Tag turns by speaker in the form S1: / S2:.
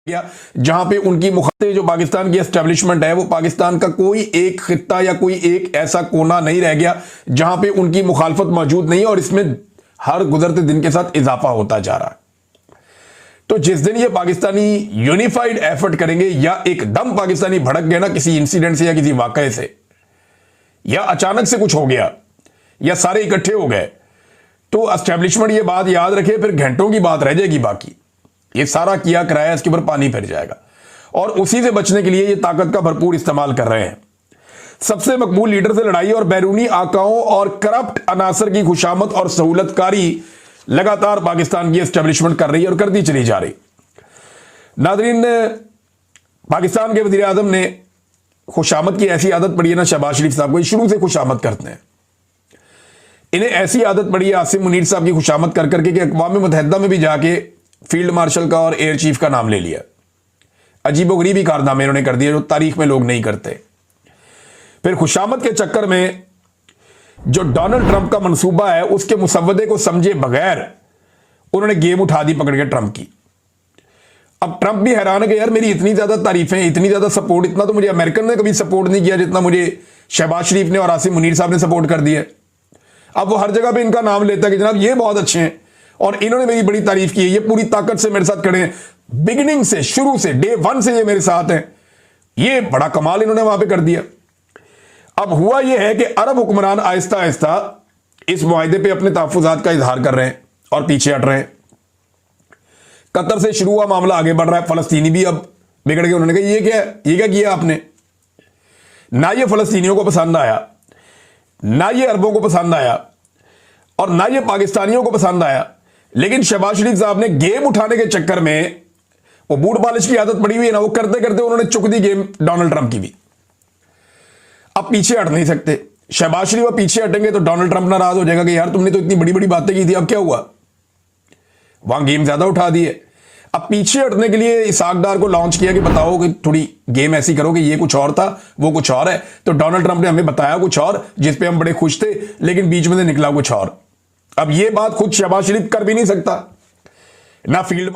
S1: गया जहां पे उनकी मुखातिब जो पाकिस्तान की एस्टेब्लिशमेंट है वो पाकिस्तान का कोई एक खित्ता या कोई एक ऐसा कोना नहीं रह गया जहां पे उनकी मुखालफत मौजूद नहीं है और इसमें हर गुजरते दिन के साथ इजाफा होता जा रहा है। तो जिस दिन ये पाकिस्तानी यूनिफाइड एफर्ट करेंगे या एकदम पाकिस्तानी भड़क गए ना किसी इंसिडेंट से या किसी वाकये से या अचानक से कुछ हो गया या सारे इकट्ठे हो गए तो एस्टेब्लिशमेंट ये बात याद रखे, फिर घंटों की बात रह जाएगी। बाकी ये सारा किया कराया इसके ऊपर पानी फिर जाएगा और उसी से बचने के लिए ये ताकत का भरपूर इस्तेमाल कर रहे हैं। सबसे मकबूल लीडर से लड़ाई और बैरूनी आकाओं और करप्ट अनासर की खुशामद और सहूलतकारी लगातार पाकिस्तान की एस्टेब्लिशमेंट कर रही है और करती चली जा रही। नादरीन, पाकिस्तान के वजीर आजम ने खुशामद की ऐसी आदत पड़ी है ना, शहबाज शरीफ साहब को शुरू से खुशामद करते हैं। इन्हें ऐसी आदत पड़ी है आसिम मुनीर साहब की खुशामद कर करके कि अक़वाम मुत्तहिदा में भी जाके फील्ड मार्शल का और एयर चीफ का नाम ले लिया। अजीबोगरीबी कारनामे इन्होंने कर दिए जो तारीख में लोग नहीं करते। फिर खुशामद के चक्कर में जो डोनाल्ड ट्रंप का मंसूबा है उसके मुसव्वदे को समझे बगैर उन्होंने गेम उठा दी पकड़ के ट्रंप की। अब ट्रंप भी हैरान है कि यार मेरी इतनी ज्यादा तारीफें, इतनी ज्यादा सपोर्ट, इतना तो मुझे अमेरिकन ने कभी सपोर्ट नहीं किया जितना मुझे शहबाज शरीफ ने और आसिम मुनीर साहब ने सपोर्ट कर दिया। अब वो हर जगह पे इनका नाम लेता है कि जनाब ये बहुत अच्छे हैं और इन्होंने मेरी बड़ी तारीफ की है, ये पूरी ताकत से मेरे साथ खड़े हैं, बिगिनिंग से, शुरू से, डे वन से ये मेरे साथ हैं। ये बड़ा कमाल इन्होंने वहां पे कर दिया। अब हुआ ये है कि अरब हुक्मरान आहिस्ता आहिस्ता इस मुआहदे पे अपने तहफ़्फ़ुज़ात का इजहार कर रहे हैं और पीछे हट रहे हैं। कतर से शुरू हुआ मामला आगे बढ़ रहा है। फलस्तीनी भी अब बिगड़ गए। उन्होंने कहा ये क्या किया आपने? ना ये फलस्तीनियों को पसंद आया, ना ये अरबों को पसंद आया और ना ये पाकिस्तानियों को पसंद आया। लेकिन शहबाज शरीफ साहब ने गेम उठाने के चक्कर में, वो बूट बालिश की आदत पड़ी हुई है ना, वो करते करते उन्होंने चुक दी गेम डोनाल्ड ट्रंप की भी। अब पीछे हट नहीं सकते। शहबाज शरीफ अब पीछे हटेंगे तो डोनाल्ड ट्रंप नाराज हो जाएगा कि यार तुमने तो इतनी बड़ी बड़ी बातें की थी, अब क्या हुआ? वहां गेम ज्यादा उठा दी है। अब पीछे हटने के लिए इसाक डार को लॉन्च किया कि बताओ कि थोड़ी गेम ऐसी करो कि ये कुछ और था, वो कुछ और है। तो डोनाल्ड ट्रंप ने हमें बताया कुछ और जिस पे हम बड़े खुश थे, लेकिन बीच में से निकला कुछ और। अब ये बात खुद शहबाज शरीफ कर भी नहीं सकता, ना फील्ड